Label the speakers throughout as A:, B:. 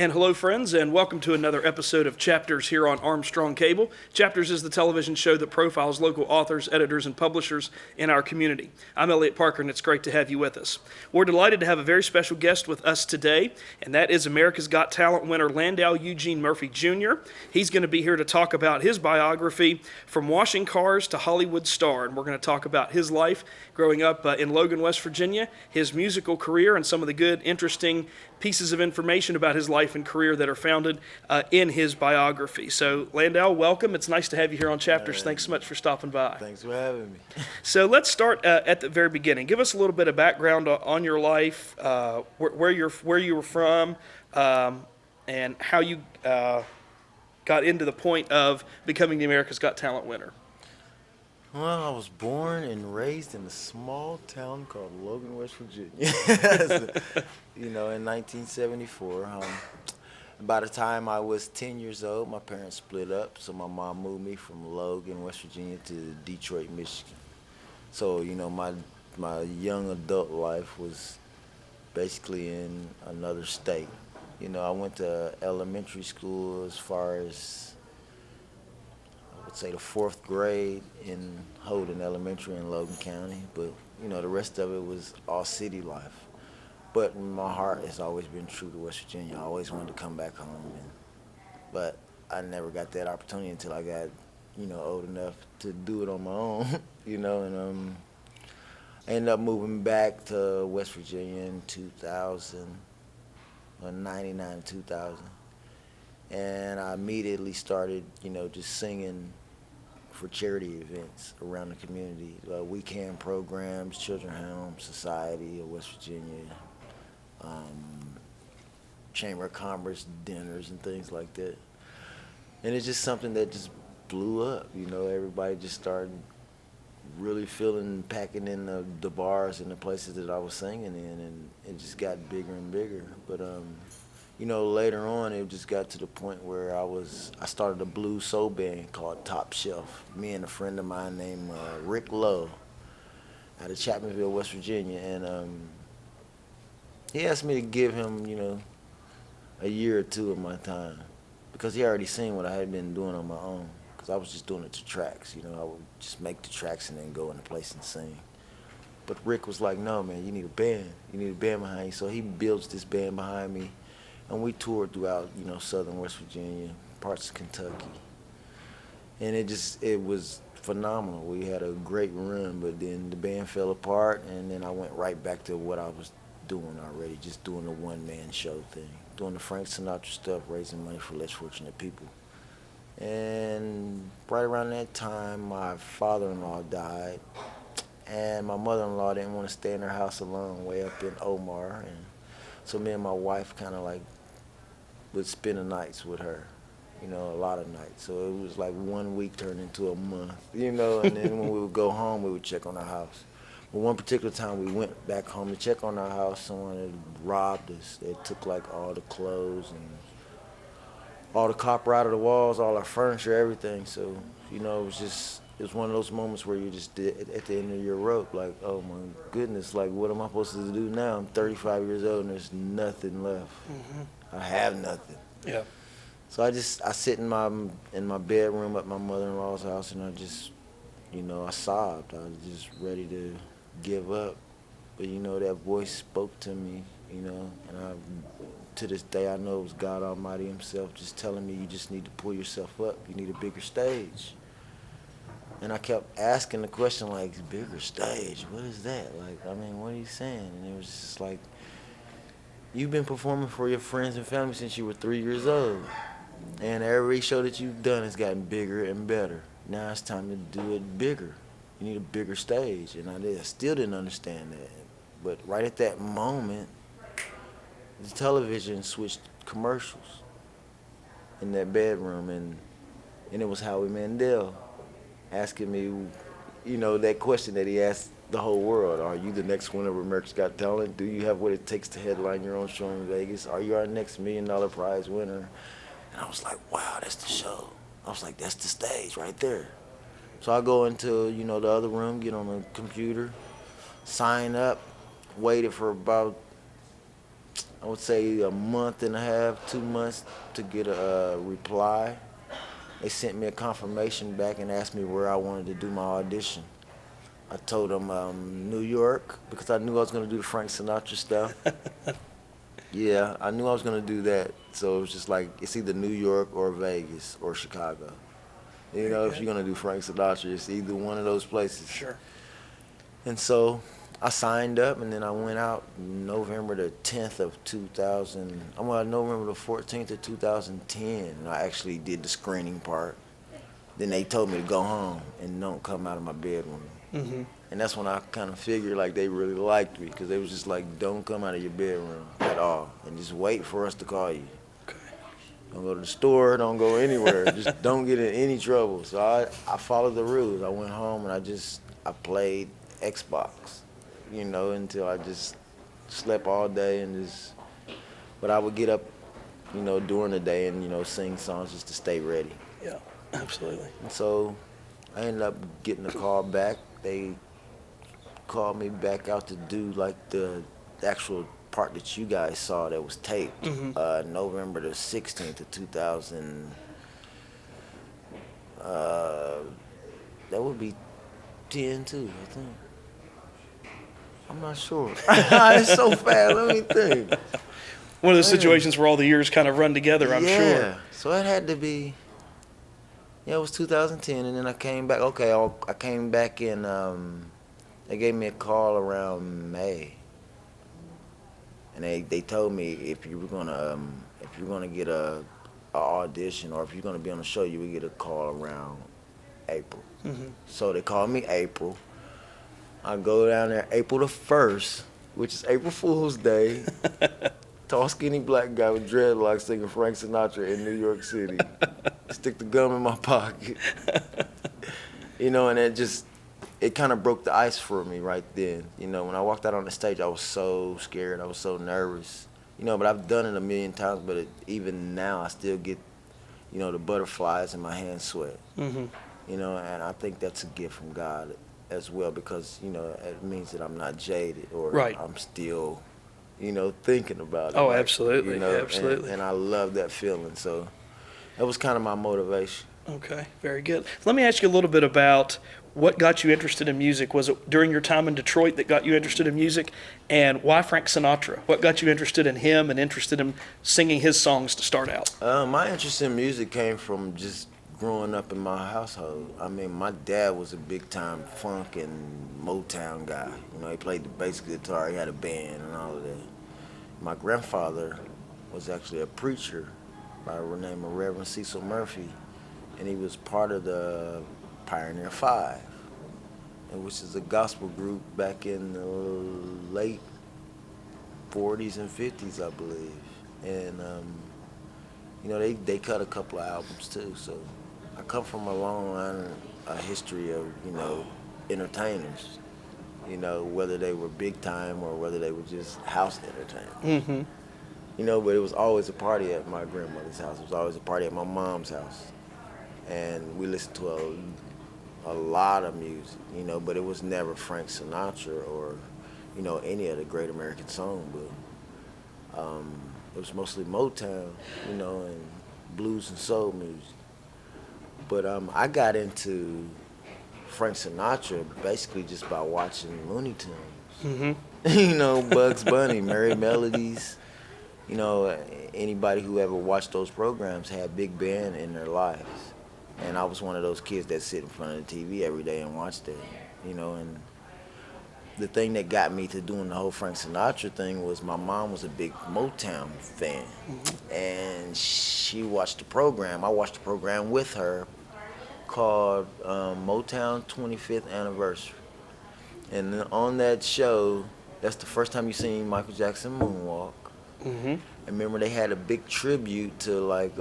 A: And hello, friends, and welcome to another episode of Chapters here on Armstrong Cable. Chapters is the television show that profiles local authors, editors, and publishers in our community. I'm Elliot Parker, and it's great to have you with us. We're delighted to have a very special guest with us today, and that is America's Got Talent winner Landau Eugene Murphy Jr. He's going to be here to talk about his biography, From Washing Cars to Hollywood Star, and we're going to talk about his life growing up in Logan, West Virginia, his musical career, and some of the good, interesting pieces of information about his life and career that are founded in his biography. So, Landau, welcome. It's nice to have you here on Chapters. Thanks so much for stopping by.
B: Thanks for having me.
A: So let's start at the very beginning. Give us a little bit of background on your life, where you were from, and how you got into the point of becoming the America's Got Talent winner.
B: Well, I was born and raised in a small town called Logan, West Virginia. In 1974. By the time I was 10 years old, my parents split up, so my mom moved me from Logan, West Virginia to Detroit, Michigan. So, my young adult life was basically in another state. I went to elementary school as far as I would say the 4th grade in Holden Elementary in Logan County, but the rest of it was all city life. But my heart has always been true to West Virginia. I always wanted to come back home, but I never got that opportunity until I got old enough to do it on my own. And I ended up moving back to West Virginia in 2000, or 99, 2000. And I immediately started, just singing for charity events around the community, weekend programs, Children's Home Society of West Virginia, Chamber of Commerce dinners and things like that. And it's just something that just blew up. Everybody just started really packing in the bars and the places that I was singing in, and it just got bigger and bigger. But later on, it just got to the point where I started a blues soul band called Top Shelf. Me and a friend of mine named Rick Lowe out of Chapmanville, West Virginia. And he asked me to give him, a year or two of my time, because he already seen what I had been doing on my own, because I was just doing it to tracks. I would just make the tracks and then go in the place and sing. But Rick was like, no, man, you need a band. You need a band behind you. So he builds this band behind me. And we toured throughout, southern West Virginia, parts of Kentucky. And it was phenomenal. We had a great run, but then the band fell apart, and then I went right back to what I was doing already, just doing the one-man show thing, doing the Frank Sinatra stuff, raising money for less fortunate people. And right around that time, my father-in-law died, and my mother-in-law didn't want to stay in her house alone way up in Omar, and so me and my wife kind of would spend the nights with her, a lot of nights. So it was like 1 week turned into a month, and then when we would go home, we would check on our house. But one particular time we went back home to check on our house, someone had robbed us. They took all the clothes and all the copper out of the walls, all our furniture, everything. So, it was one of those moments where you're just at the end of your rope, like, oh my goodness, what am I supposed to do now? I'm 35 years old and there's nothing left. Mm-hmm. I have nothing.
A: Yeah. So
B: I sit in my bedroom at my mother-in-law's house, and I just, I sobbed. I was just ready to give up. But that voice spoke to me, and to this day I know it was God Almighty himself just telling me, you just need to pull yourself up. You need a bigger stage. And I kept asking the question, bigger stage, what is that? What are you saying? And it was just you've been performing for your friends and family since you were 3 years old. And every show that you've done has gotten bigger and better. Now it's time to do it bigger. You need a bigger stage. And I still didn't understand that. But right at that moment, the television switched commercials in that bedroom. And it was Howie Mandel asking me, that question that he asked the whole world. Are you the next winner of America's Got Talent? Do you have what it takes to headline your own show in Vegas? Are you our next $1 million prize winner? And I was like, wow, that's the show. I was like, that's the stage right there. So I go into, the other room, get on the computer, sign up, waited for about I would say a month and a half, 2 months to get a reply. They sent me a confirmation back and asked me where I wanted to do my audition. I told them New York, because I knew I was going to do the Frank Sinatra stuff. Yeah, I knew I was going to do that. So it was just like, it's either New York or Vegas or Chicago. You know, if you're going to do Frank Sinatra, it's either one of those places.
A: Sure.
B: And so I signed up, and then I went out November the 10th of 2000. November the 14th of 2010. And I actually did the screening part. Then they told me to go home and don't come out of my bedroom.
A: Mm-hmm.
B: And that's when I kind of figured like they really liked me, because they was just like, don't come out of your bedroom at all, and just wait for us to call you.
A: Okay.
B: Don't go to the store, don't go anywhere, just don't get in any trouble. So I followed the rules. I went home and I played Xbox, you know, until I just slept all day but I would get up, you know, during the day and, you know, sing songs just to stay ready.
A: Yeah, absolutely.
B: And so I ended up getting a call back. They called me back out to do like the actual part that you guys saw that was taped.
A: Mm-hmm.
B: November the 16th of 2000. That would be 10 too, I think. I'm not sure. It's so fast. Let me think.
A: One of those situations where all the years kind of run together, I'm sure.
B: Yeah. So it had to be. Yeah, it was 2010, and then I came back. Okay, I came back in. They gave me a call around May, and they told me if you were gonna get a audition, or if you're gonna be on the show, you would get a call around April.
A: Mm-hmm.
B: So they called me April. I go down there April the 1st, which is April Fool's Day. Tall, skinny black guy with dreadlocks singing Frank Sinatra in New York City. Stick the gum in my pocket. You know, and it kind of broke the ice for me right then. You know, when I walked out on the stage, I was so scared. I was so nervous. You know, but I've done it a million times, but even now I still get, you know, the butterflies and my hands sweat.
A: Mm-hmm.
B: You know, and I think that's a gift from God as well, because, you know, it means that I'm not jaded, or
A: Right.
B: I'm still, you know, thinking about it.
A: Oh,
B: like,
A: absolutely,
B: you know,
A: absolutely.
B: And I love that feeling. So that was kind of my motivation.
A: Okay, very good. Let me ask you a little bit about what got you interested in music. Was it during your time in Detroit that got you interested in music? And why Frank Sinatra? What got you interested in him and interested in singing his songs to start out?
B: My interest in music came from just growing up in my household. I mean, my dad was a big-time funk and Motown guy. You know, he played the bass guitar, he had a band and all of that. My grandfather was actually a preacher by the name of Reverend Cecil Murphy, and he was part of the Pioneer Five, which is a gospel group back in the late 40s and 50s, I believe. And, you know, they cut a couple of albums too, so I come from a long line, a history of, you know, entertainers, you know, whether they were big time or whether they were just house entertainers.
A: Mm-hmm.
B: You know, but it was always a party at my grandmother's house. It was always a party at my mom's house. And we listened to a lot of music, you know, but it was never Frank Sinatra or, you know, any of the great American songbook. It was mostly Motown, you know, and blues and soul music. But I got into Frank Sinatra basically just by watching Looney Tunes.
A: Mm-hmm.
B: You know, Bugs Bunny, Merry Melodies. You know, anybody who ever watched those programs had big band in their lives. And I was one of those kids that sit in front of the TV every day and watch that, you know. And the thing that got me to doing the whole Frank Sinatra thing was my mom was a big Motown fan. Mm-hmm. And she watched the program. I watched the program with her called Motown 25th Anniversary. And on that show, that's the first time you seen Michael Jackson moonwalk.
A: Mm-hmm.
B: And remember, they had a big tribute to like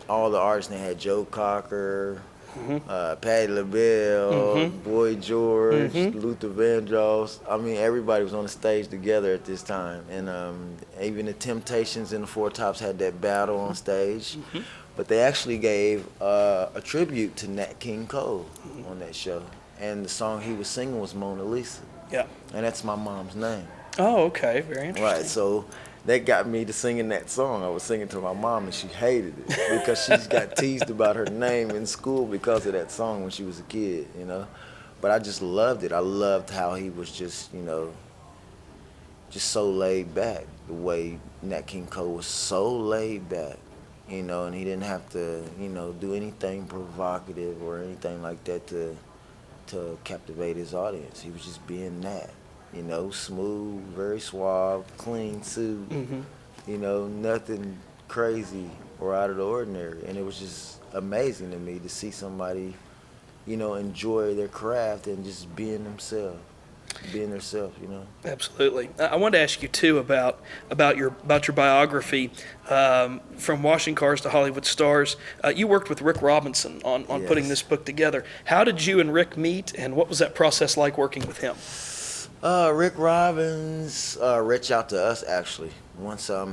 B: all the artists. They had Joe Cocker, mm-hmm. Patti LaBelle, mm-hmm. Boy George, mm-hmm. Luther Vandross. I mean, everybody was on the stage together at this time. And even the Temptations and the Four Tops had that battle on stage. Mm-hmm. But they actually gave a tribute to Nat King Cole mm-hmm. on that show. And the song he was singing was Mona Lisa.
A: Yeah.
B: And that's my mom's name.
A: Oh, okay. Very interesting.
B: Right. So that got me to singing that song. I was singing to my mom, and she hated it because she's got teased about her name in school because of that song when she was a kid, you know. But I just loved it. I loved how he was just, you know, just so laid back. The way Nat King Cole was so laid back, you know, and he didn't have to, you know, do anything provocative or anything like that to captivate his audience. He was just being Nat, you know, smooth, very suave, clean suit, you know, nothing crazy or out of the ordinary. And it was just amazing to me to see somebody, you know, enjoy their craft and just being themselves. Being themselves, you know.
A: Absolutely. I wanted to ask you too about your biography, from Washing Cars to Hollywood Stars. You worked with Rick Robinson on
B: Yes.
A: putting this book together. How did you and Rick meet, and what was that process like working with him?
B: Rick Robbins reached out to us actually. Once I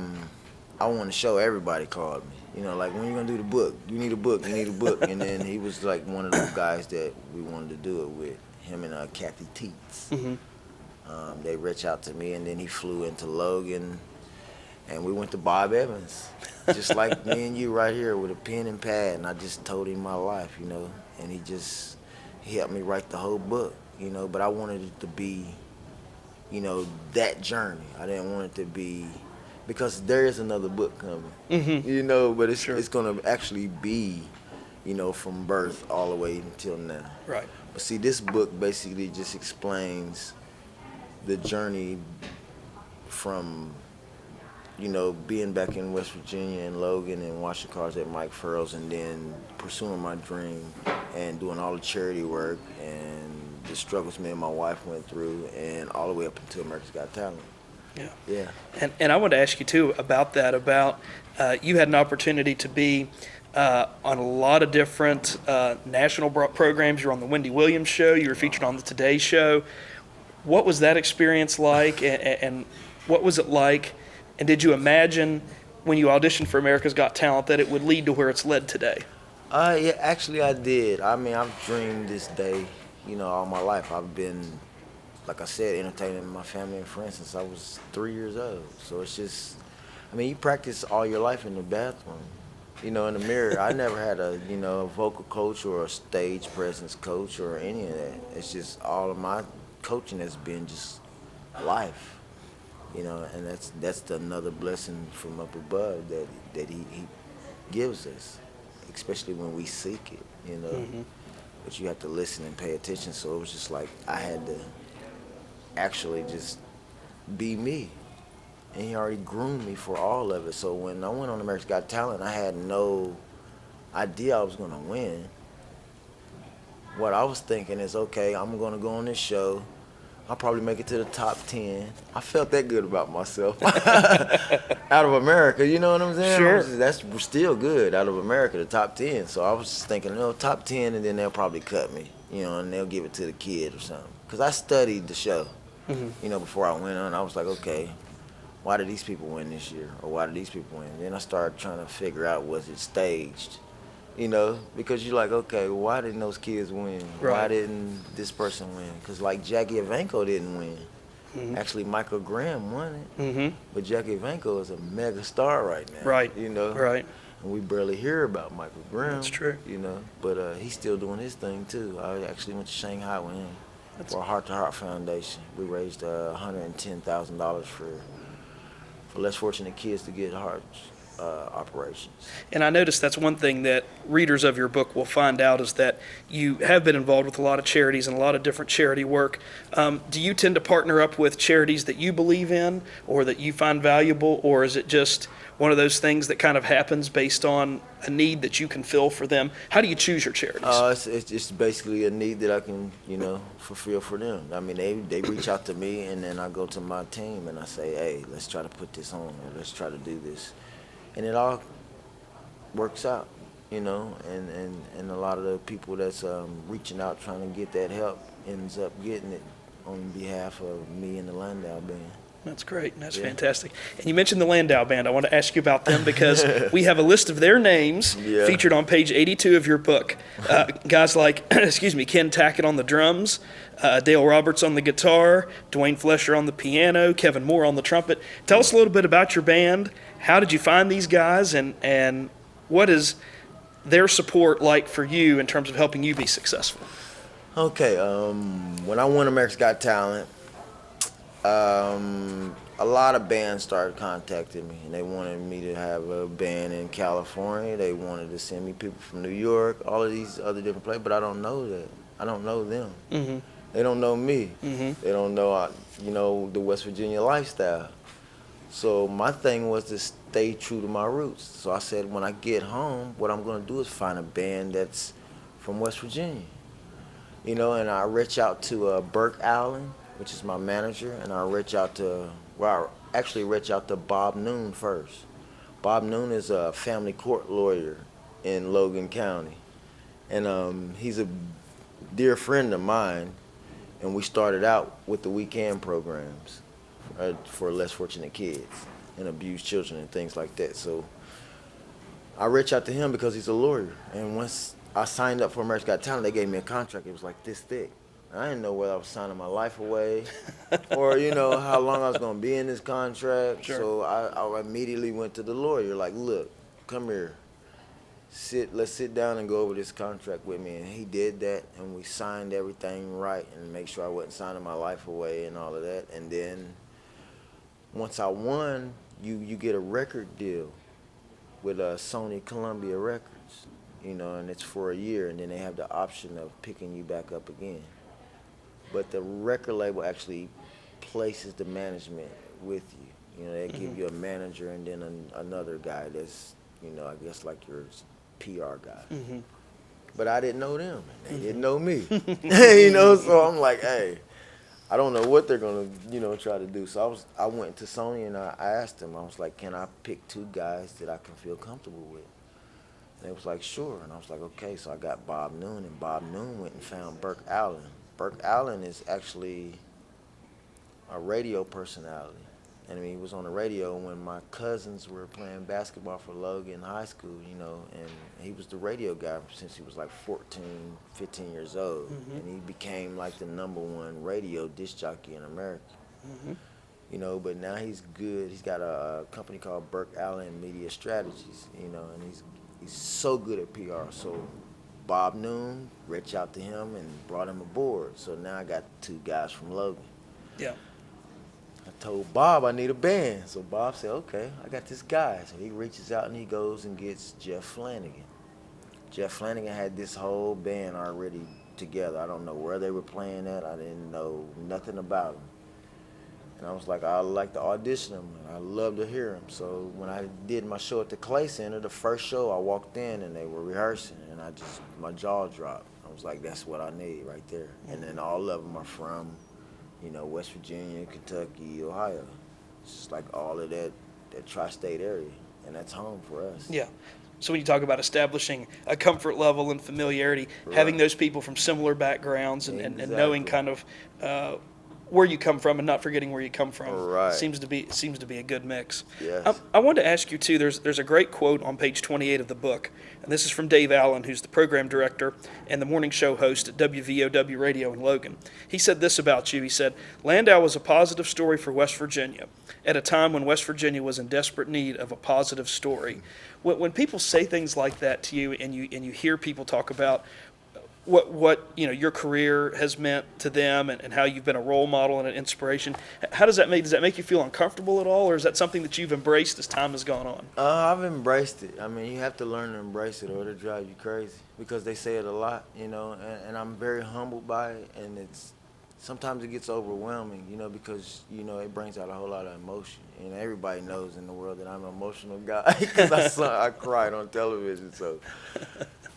B: want to show everybody called me. You know, like, when you gonna do the book? You need a book. You need a book. And then he was like one of those guys that we wanted to do it with. Him and Kathy Teets. They reached out to me, and then he flew into Logan, and we went to Bob Evans, just like me and you right here with a pen and pad, and I just told him my life, you know, and he helped me write the whole book, you know, but I wanted it to be, you know, that journey. I didn't want it to be, because there is another book coming, you know, but it's going to actually be, you know, from birth all the way until now.
A: Right.
B: But see, this book basically just explains the journey from, you know, being back in West Virginia and Logan and washing cars at Mike Furrell's, and then pursuing my dream and doing all the charity work and the struggles me and my wife went through, and all the way up until America's Got Talent. Yeah.
A: And I wanted to ask you too about that, you had an opportunity to be on a lot of different national programs. You're on the Wendy Williams show. You were featured on the Today Show. What was that experience like, and what was it like? And did you imagine when you auditioned for America's Got Talent that it would lead to where it's led today?
B: Yeah, actually I did. I mean, I've dreamed this day, you know, all my life. I've been, like I said, entertaining my family and friends since I was 3 years old. So it's just, I mean, you practice all your life in the bathroom. You know, in the mirror. I never had a, you know, a vocal coach or a stage presence coach or any of that. It's just all of my coaching has been just life, you know, and that's another blessing from up above that he gives us, especially when we seek it, you know. But you have to listen and pay attention. So it was just like I had to actually just be me. And he already groomed me for all of it. So when I went on America's Got Talent, I had no idea I was going to win. What I was thinking is, okay, I'm going to go on this show. I'll probably make it to the top 10. I felt that good about myself. Out of America, you know what I'm saying?
A: Sure.
B: That's still good, out of America, the top 10. So I was just thinking, no, top 10, and then they'll probably cut me, you know, and they'll give it to the kid or something. Because I studied the show, you know, before I went on. I was like, okay, why did these people win this year? Or why did these people win? Then I started trying to figure out, was it staged? You know, because you're like, okay, why didn't those kids win?
A: Right.
B: Why didn't this person win? Because, like, Jackie Evancho didn't win. Actually, Michael Graham won it. But Jackie Evancho is a mega star right now.
A: Right.
B: You know?
A: Right.
B: And we barely hear about Michael Graham.
A: That's true.
B: You know? But he's still doing his thing, too. I actually went to Shanghai with him for a Heart to Heart Foundation. We raised $110,000 for less fortunate kids to get heart operations.
A: And I noticed that's one thing that readers of your book will find out, is that you have been involved with a lot of charities and a lot of different charity work. Do you tend to partner up with charities that you believe in or that you find valuable, or is it just one of those things that kind of happens based on a need that you can fill for them? How do you choose your charities?
B: It's basically a need that I can, you know, fulfill for them. I mean, they reach out to me, and then I go to my team and I say, hey, let's try to put this on, or let's try to do this. And it all works out, you know, and a lot of the people that's reaching out trying to get that help ends up getting it on behalf of me and the Landau band.
A: That's great. That's
B: Yeah.
A: fantastic. And you mentioned the Landau Band. I want to ask you about them because we have a list of their names
B: Yeah.
A: featured on page 82 of your book. Guys like, excuse me, Ken Tackett on the drums, Dale Roberts on the guitar, Dwayne Flesher on the piano, Kevin Moore on the trumpet. Tell us a little bit about your band. How did you find these guys, and what is their support like for you in terms of helping you be successful?
B: Okay, when I won America's Got Talent, a lot of bands started contacting me, and they wanted me to have a band in California. They wanted to send me people from New York, all of these other different places, but I don't know that. I don't know them.
A: Mm-hmm.
B: They don't know me.
A: Mm-hmm.
B: They don't know, the West Virginia lifestyle. So my thing was to stay true to my roots. So I said, when I get home, what I'm going to do is find a band that's from West Virginia. And I reach out to Burke Allen, which is my manager, and I reach out to Bob Noon first. Bob Noon is a family court lawyer in Logan County, and he's a dear friend of mine, and we started out with the weekend programs for less fortunate kids and abused children and things like that. So I reached out to him because he's a lawyer, and once I signed up for America's Got Talent, they gave me a contract. It was like this thick. I didn't know whether I was signing my life away or, how long I was going to be in this contract.
A: Sure.
B: So I immediately went to the lawyer, like, look, come here. Let's sit down and go over this contract with me. And he did that, and we signed everything right and make sure I wasn't signing my life away and all of that. And then once I won, you get a record deal with Sony Columbia Records. And it's for a year, and then they have the option of picking you back up again. But the record label actually places the management with you. They give you a manager and then another guy that's, I guess like your PR guy.
A: Mm-hmm.
B: But I didn't know them. They didn't know me. So I'm like, hey, I don't know what they're going to, try to do. So I went to Sony and I asked them, I was like, can I pick two guys that I can feel comfortable with? And they was like, sure. And I was like, okay. So I got Bob Noon, and Bob Noon went and found Burke Allen. Burke Allen is actually a radio personality. And he was on the radio when my cousins were playing basketball for Logan High School, and he was the radio guy since he was like 14, 15 years old. Mm-hmm. And he became like the #1 radio disc jockey in America. Mm-hmm. But now he's good. He's got a company called Burke Allen Media Strategies, and he's so good at PR. So Bob Noon reached out to him and brought him aboard. So now I got two guys from Logan.
A: Yeah.
B: I told Bob I need a band. So Bob said, okay, I got this guy. So he reaches out and he goes and gets Jeff Flanagan. Jeff Flanagan had this whole band already together. I don't know where they were playing at. I didn't know nothing about them. And I was like, I'd like to audition them, and I'd love to hear them. So when I did my show at the Clay Center, the first show, I walked in and they were rehearsing, and my jaw dropped. I was like, that's what I need right there. And then all of them are from, West Virginia, Kentucky, Ohio. It's just like all of that tri-state area, and that's home for us.
A: Yeah. So when you talk about establishing a comfort level and familiarity,
B: Right.
A: having those people from similar backgrounds and
B: Exactly.
A: knowing kind of where you come from and not forgetting where you come from
B: Right.
A: seems to be a good mix.
B: Yes.
A: I wanted to ask you too. There's a great quote on page 28 of the book, and this is from Dave Allen, who's the program director and the morning show host at WVOW Radio in Logan. He said this about you. He said, "Landau was a positive story for West Virginia at a time when West Virginia was in desperate need of a positive story." When people say things like that to you, and you hear people talk about what your career has meant to them and how you've been a role model and an inspiration, how does that make you feel uncomfortable at all, or is that something that you've embraced as time has gone on?
B: I've embraced it. I mean, you have to learn to embrace it or it'll drive you crazy because they say it a lot, and I'm very humbled by it, and sometimes it gets overwhelming, because, it brings out a whole lot of emotion. Everybody knows in the world that I'm an emotional guy because I cried on television, so.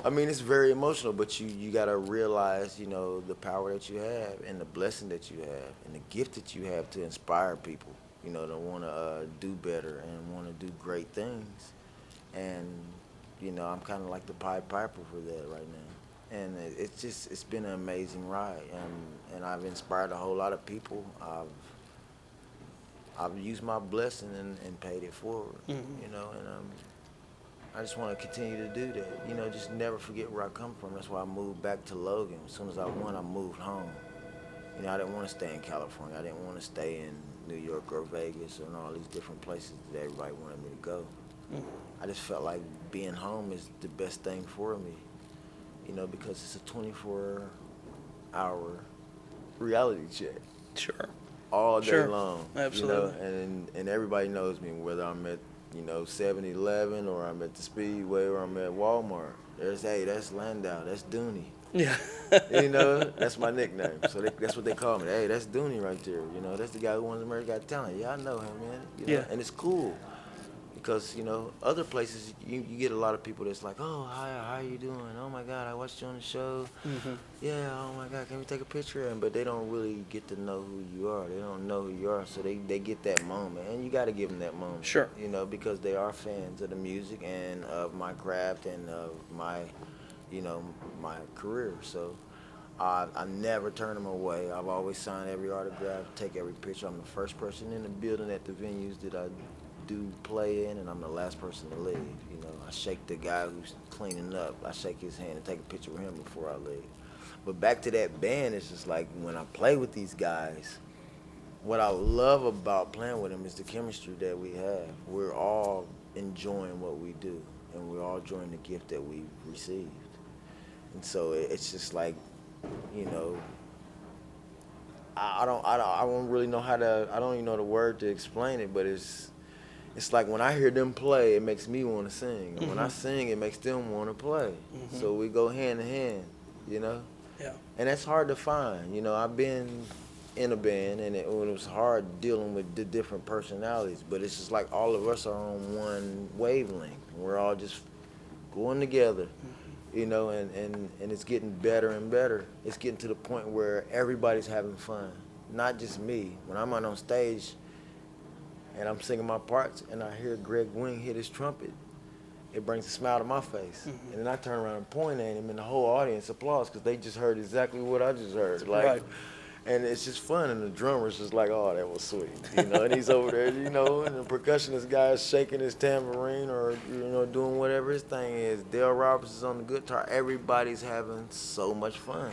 B: I mean, it's very emotional, but you got to realize, the power that you have and the blessing that you have and the gift that you have to inspire people, to want to do better and want to do great things. And, I'm kind of like the Pied Piper for that right now. And it's been an amazing ride. And I've inspired a whole lot of people. I've I've used my blessing and paid it forward, you know, and I just want to continue to do that, you know, just never forget where I come from. That's why I moved back to Logan. As soon as I won, I moved home. You know, I didn't want to stay in California. I didn't want to stay in New York or Vegas and all these different places that everybody wanted me to go. I just felt like being home is the best thing for me, you know, because it's a 24-hour reality check.
A: Sure.
B: All day
A: Sure.
B: long.
A: Absolutely.
B: You know, and everybody knows me, whether I'm at, you know, 7-Eleven or I'm at the Speedway or I'm at Walmart. Hey, that's Landau, that's Dooney.
A: Yeah.
B: You know, that's my nickname. So that's what they call me. Hey, that's Dooney right there. You know, that's the guy who won America Got Talent. Yeah, I know him, man. You know?
A: Yeah.
B: And it's cool because, you know, other places you get a lot of people that's like, oh, hi, how you doing? Oh my God, I watched you on the show. Yeah, oh my God, can we take a picture? But they don't really get to know who you are. They don't know who you are, so they get that moment, and you got to give them that moment.
A: Sure.
B: You know, because they are fans of the music and of my craft and of my, you know, my career. So I never turn them away. I've always signed every autograph, take every picture. I'm the first person in the building at the venues that I do play in, and I'm the last person to leave. You know, I shake the guy who's cleaning up. I shake his hand and take a picture with him before I leave. But back to that band, it's just like when I play with these guys, what I love about playing with them is the chemistry that we have. We're all enjoying what we do, and we're all enjoying the gift that we've received. And so it's just like, you know, I don't really know how to, I don't even know the word to explain it, but it's like when I hear them play, it makes me want to sing. And when I sing, it makes them want to play. So we go hand in hand, you know?
A: Yeah.
B: And that's hard to find. You know, I've been in a band, and it was hard dealing with the different personalities, but it's just like all of us are on one wavelength. We're all just going together, you know, and it's getting better and better. It's getting to the point where everybody's having fun, not just me. When I'm out on stage, and I'm singing my parts, and I hear Greg Wing hit his trumpet, it brings a smile to my face. And then I turn around and point at him, and the whole audience applauds because they just heard exactly what I just heard. Like,
A: right.
B: And it's just fun, and the drummer's just like, oh, that was sweet, you know, and he's over there, you know, and the percussionist guy is shaking his tambourine or, you know, doing whatever his thing is. Dale Roberts is on the guitar. Everybody's having so much fun.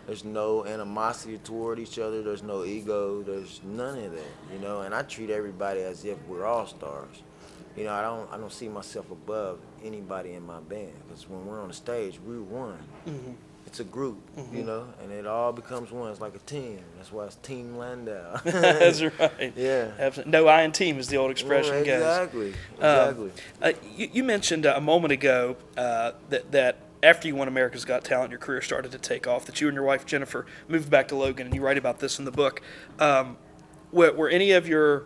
B: There's no animosity toward each other. There's no ego. There's none of that, you know. And I treat everybody as if we're all stars. You know, I don't see myself above anybody in my band because when we're on the stage, we're one. It's a group, you know, and it all becomes one. It's like a team. That's why it's Team Landau.
A: That's right.
B: Yeah.
A: Absolutely. No I in team is the old expression,
B: Well,
A: guys.
B: exactly.
A: You mentioned a moment ago that after you won America's Got Talent, your career started to take off, that you and your wife, Jennifer, moved back to Logan, and you write about this in the book. Were any of your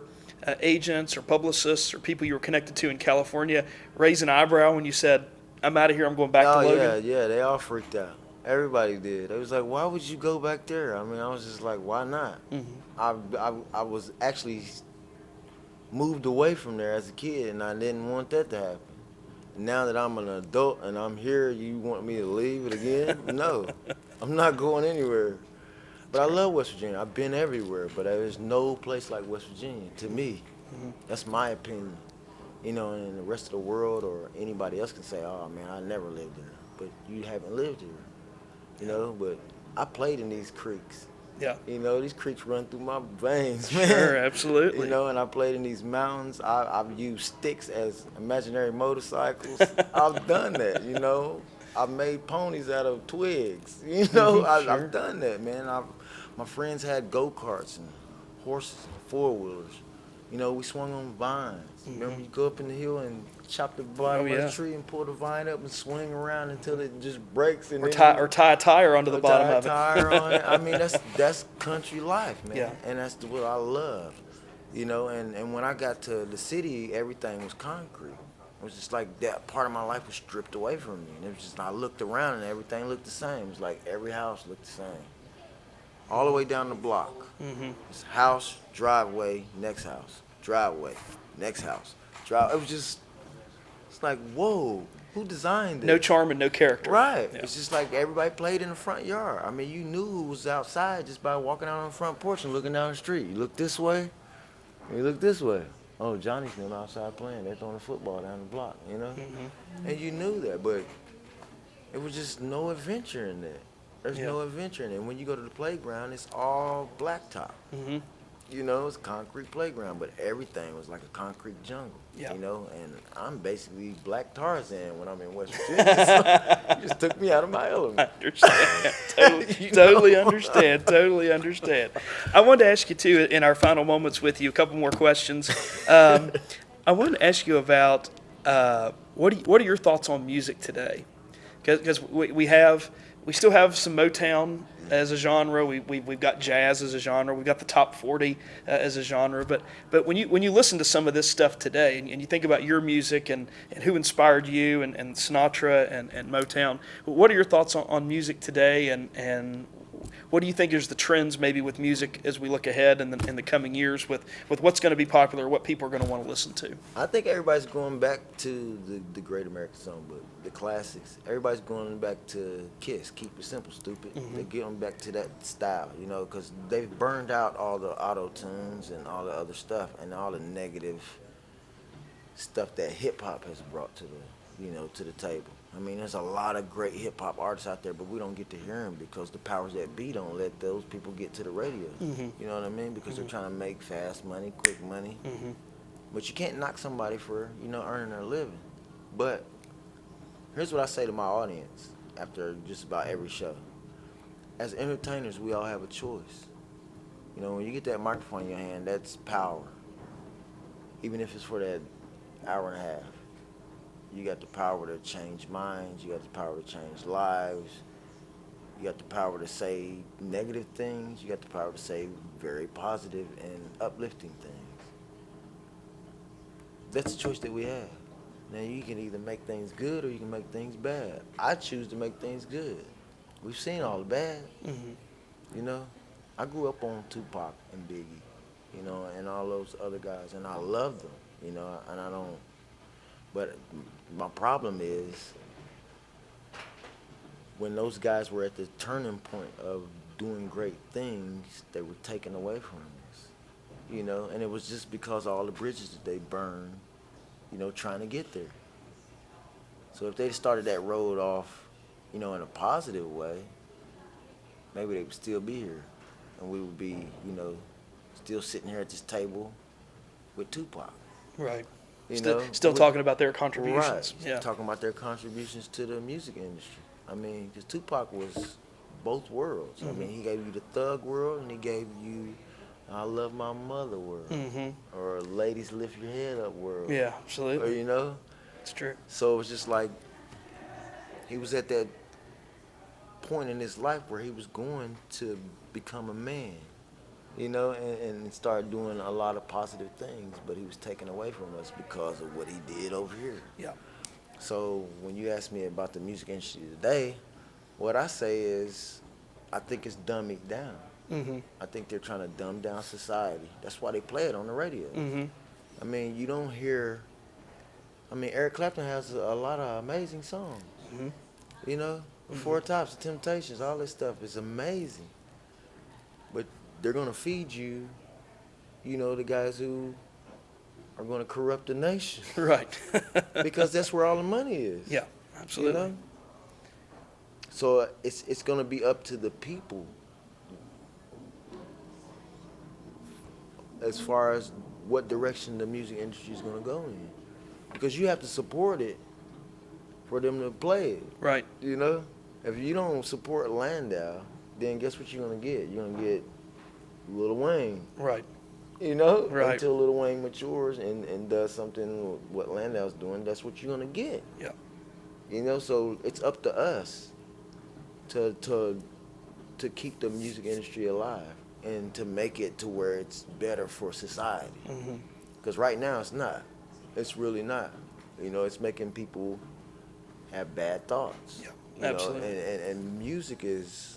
A: agents or publicists or people you were connected to in California raise an eyebrow when you said, I'm out of here, I'm going back to Logan?
B: Yeah, they all freaked out. Everybody did. They was like, why would you go back there? I mean, I was just like, why not? I was actually moved away from there as a kid, and I didn't want that to happen. Now that I'm an adult and I'm here, you want me to leave it again? No, I'm not going anywhere. But I love West Virginia. I've been everywhere, but there's no place like West Virginia to me. That's my opinion. You know, and the rest of the world or anybody else can say, oh, man, I never lived there. But you haven't lived here, you know. But I played in these creeks.
A: Yeah.
B: You know, these creeks run through my veins, man.
A: Sure, absolutely.
B: You know, and I played in these mountains. I've used sticks as imaginary motorcycles. I've done that, you know. I've made ponies out of twigs. You know,
A: Sure.
B: I've done that, man. My friends had go-karts and horses and four-wheelers. You know, we swung on vines. Remember, you go up in the hill and chop the bottom of the tree and pull the vine up and swing around until it just breaks. And
A: or tie a tire onto the bottom of it.
B: Tie a tire on it. I mean, that's country life, man.
A: Yeah.
B: And that's what I love. You know, and when I got to the city, everything was concrete. It was just like that part of my life was stripped away from me. And it was just, I looked around and everything looked the same. It was like every house looked the same. All the way down the block. It's house, driveway, next house. Driveway, next house. It was just, it's like, whoa, who designed this?
A: No charm and no character.
B: Right.
A: Yeah.
B: It's just like everybody played in the front yard. I mean, you knew who was outside just by walking out on the front porch and looking down the street. You look this way, You look this way. Oh, Johnny's been outside playing. They're throwing the football down the block, you know? And you knew that, but it was just no adventure in that. There's
A: Yeah.
B: no adventure in it. And when you go to the playground, it's all blacktop. You know, it's a concrete playground, but everything was like a concrete jungle.
A: Yeah.
B: You know, and I'm basically Black Tarzan when I'm in West Virginia. So you just took me out of my element.
A: Understand. Totally understand. Totally understand. I wanted to ask you too, in our final moments with you, a couple more questions. I wanted to ask you about what are your thoughts on music today? Because we still have some Motown as a genre. We've got jazz as a genre. We've got the top 40 as a genre. But when you listen to some of this stuff today and you think about your music and who inspired you and Sinatra and Motown, what are your thoughts on music today and what do you think is the trends maybe with music as we look ahead in the coming years with what's going to be popular, what people are going to want to listen to?
B: I think everybody's going back to the Great American Songbook, the classics. Everybody's going back to Kiss, Keep It Simple, Stupid. They're getting back to that style, you know, because they've burned out all the auto-tunes and all the other stuff and all the negative stuff that hip-hop has brought to the table. I mean, there's a lot of great hip-hop artists out there, but we don't get to hear them because the powers that be don't let those people get to the radio. You know what I mean? Because they're trying to make fast money, quick money. But you can't knock somebody for, earning their living. But here's what I say to my audience after just about every show. As entertainers, we all have a choice. You know, when you get that microphone in your hand, that's power. Even if it's for that hour and a half. You got the power to change minds. You got the power to change lives. You got the power to say negative things. You got the power to say very positive and uplifting things. That's the choice that we have. Now, you can either make things good or you can make things bad. I choose to make things good. We've seen all the bad. You know, I grew up on Tupac and Biggie, and all those other guys, and I love them, and I don't. But my problem is when those guys were at the turning point of doing great things, they were taken away from us, and it was just because of all the bridges that they burned, trying to get there. So if they started that road off, in a positive way, maybe they would still be here, and we would be, still sitting here at this table with Tupac.
A: Right.
B: Still
A: talking about their contributions.
B: Right.
A: Yeah.
B: Talking about their contributions to the music industry. I mean, because Tupac was both worlds. I mean, he gave you the thug world and he gave you I love my mother world. Or ladies lift your head up world.
A: Yeah, absolutely.
B: Or,
A: It's true.
B: So it was just like he was at that point in his life where he was going to become a man. And start doing a lot of positive things, but he was taken away from us because of what he did over here.
A: Yeah.
B: So when you ask me about the music industry today, what I say is I think it's dumbing down. I think they're trying to dumb down society. That's why they play it on the radio. I mean, you don't hear, Eric Clapton has a lot of amazing songs. Four Tops, The Temptations, all this stuff is amazing. But they're going to feed you, the guys who are going to corrupt the nation.
A: Right.
B: Because that's where all the money is.
A: Yeah, absolutely.
B: So it's going to be up to the people as far as what direction the music industry is going to go in. Because you have to support it for them to play it. Right. If you don't support Landau, then guess what you're going to get? You're going to get Lil Wayne. Right.
A: Right.
B: Until Lil Wayne matures and does something what Landau's doing, that's what you're gonna get. Yeah. So it's up to us to keep the music industry alive and to make it to where it's better for society. Because right now it's not. It's really not. It's making people have bad thoughts.
A: Yeah. Absolutely.
B: And music is.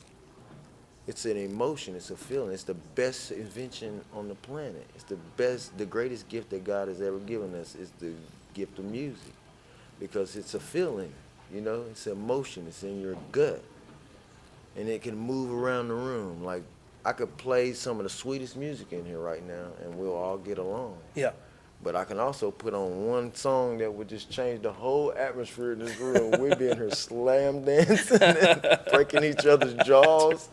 B: It's an emotion, it's a feeling. It's the best invention on the planet. It's the greatest gift that God has ever given us is the gift of music. Because it's a feeling, it's an emotion, it's in your gut. And it can move around the room like I could play some of the sweetest music in here right now, and we'll all get along.
A: Yeah.
B: But I can also put on one song that would just change the whole atmosphere in this room. We'd be in here slam dancing and breaking each other's jaws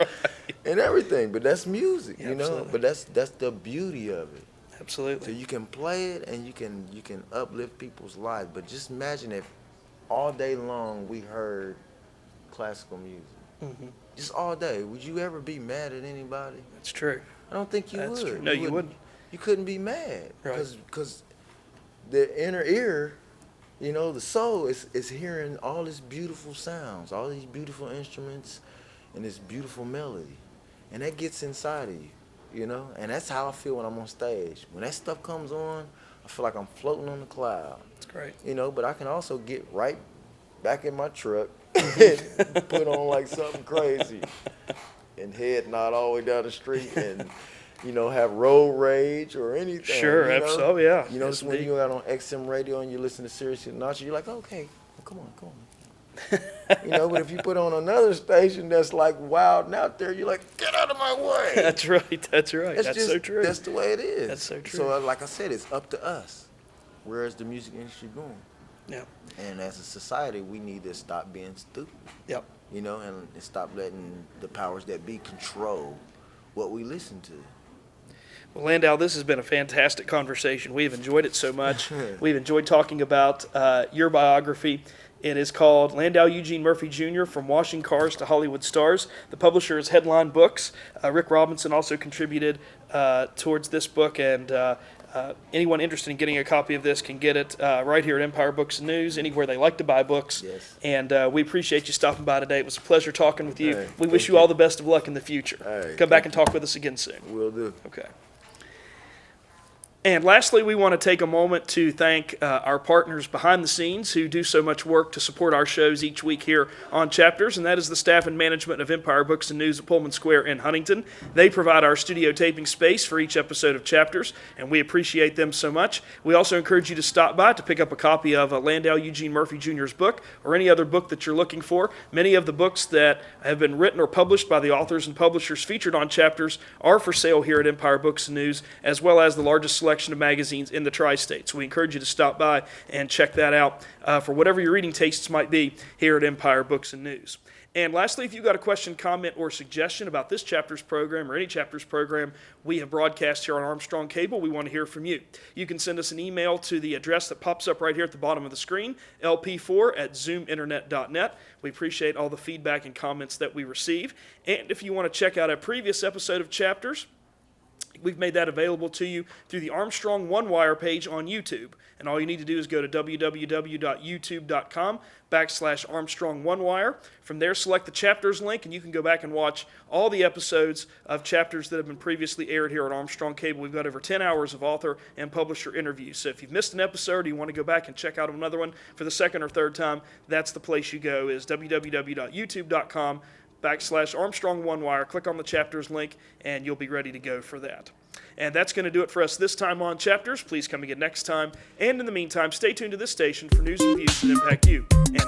B: and everything. But that's music,
A: Yeah,
B: you know.
A: absolutely.
B: But that's the beauty of it. So
A: Absolutely.
B: you can play it and you can uplift people's lives. But just imagine if all day long we heard classical music.
A: Mm-hmm.
B: Just all day. Would you ever be mad at anybody?
A: That's true.
B: I don't think you
A: That's
B: would.
A: true. No, you wouldn't.
B: You couldn't be mad.
A: Right.
B: Because the inner ear, you know, the soul is hearing all these beautiful sounds, all these beautiful instruments, and this beautiful melody. And that gets inside of you, you know? And that's how I feel when I'm on stage. When that stuff comes on, I feel like I'm floating on the cloud.
A: That's great.
B: You know, but I can also get right back in my truck and put on like something crazy and head nod all the way down the street and, you know, have road rage or anything.
A: Sure,
B: you know?
A: absolutely, yeah.
B: You know,
A: Yes,
B: when
A: indeed.
B: you got on XM radio and you listen to Sirius Nacho, you're like, okay, well, come on. You know, but if you put on another station that's like wild and out there, you're like, get out of my way.
A: That's right. That's right. That's
B: just,
A: so true.
B: That's the way it is.
A: That's so true.
B: So, like I said, it's up to us. Where's the music industry going?
A: Yeah.
B: And as a society, we need to stop being stupid.
A: Yep.
B: You know, and stop letting the powers that be control what we listen to.
A: Well, Landau, this has been a fantastic conversation. We've enjoyed it so much. We've enjoyed talking about your biography. It is called Landau Eugene Murphy Jr. From Washing Cars to Hollywood Stars. The publisher is Headline Books. Rick Robinson also contributed towards this book, and anyone interested in getting a copy of this can get it right here at Empire Books and News, anywhere they like to buy books.
B: Yes.
A: And we appreciate you stopping by today. It was a pleasure talking with you.
B: Hey,
A: We wish
B: thank
A: you all the best of luck in the future.
B: Hey,
A: Come back
B: thank
A: and talk with us again soon.
B: Will do.
A: Okay. And lastly, we want to take a moment to thank our partners behind the scenes who do so much work to support our shows each week here on Chapters, and that is the staff and management of Empire Books and News at Pullman Square in Huntington. They provide our studio taping space for each episode of Chapters, and we appreciate them so much. We also encourage you to stop by to pick up a copy of Landau Eugene Murphy Jr.'s book or any other book that you're looking for. Many of the books that have been written or published by the authors and publishers featured on Chapters are for sale here at Empire Books and News, as well as the largest selection of magazines in the tri-states. We encourage you to stop by and check that out for whatever your reading tastes might be here at Empire Books and News. And lastly, if you've got a question, comment, or suggestion about this Chapters program or any Chapters program we have broadcast here on Armstrong Cable, we want to hear from you. You can send us an email to the address that pops up right here at the bottom of the screen, lp4@zoominternet.net. We appreciate all the feedback and comments that we receive. And if you want to check out a previous episode of Chapters, we've made that available to you through the Armstrong One Wire page on YouTube. And all you need to do is go to www.youtube.com/Armstrong One Wire. From there, select the Chapters link, and you can go back and watch all the episodes of Chapters that have been previously aired here on Armstrong Cable. We've got over 10 hours of author and publisher interviews. So if you've missed an episode or you want to go back and check out another one for the second or third time, that's the place you go, is www.youtube.com/Armstrong One Wire. Click on the Chapters link, and you'll be ready to go for that. And that's going to do it for us this time on Chapters. Please come again next time. And in the meantime, stay tuned to this station for news and views that impact you and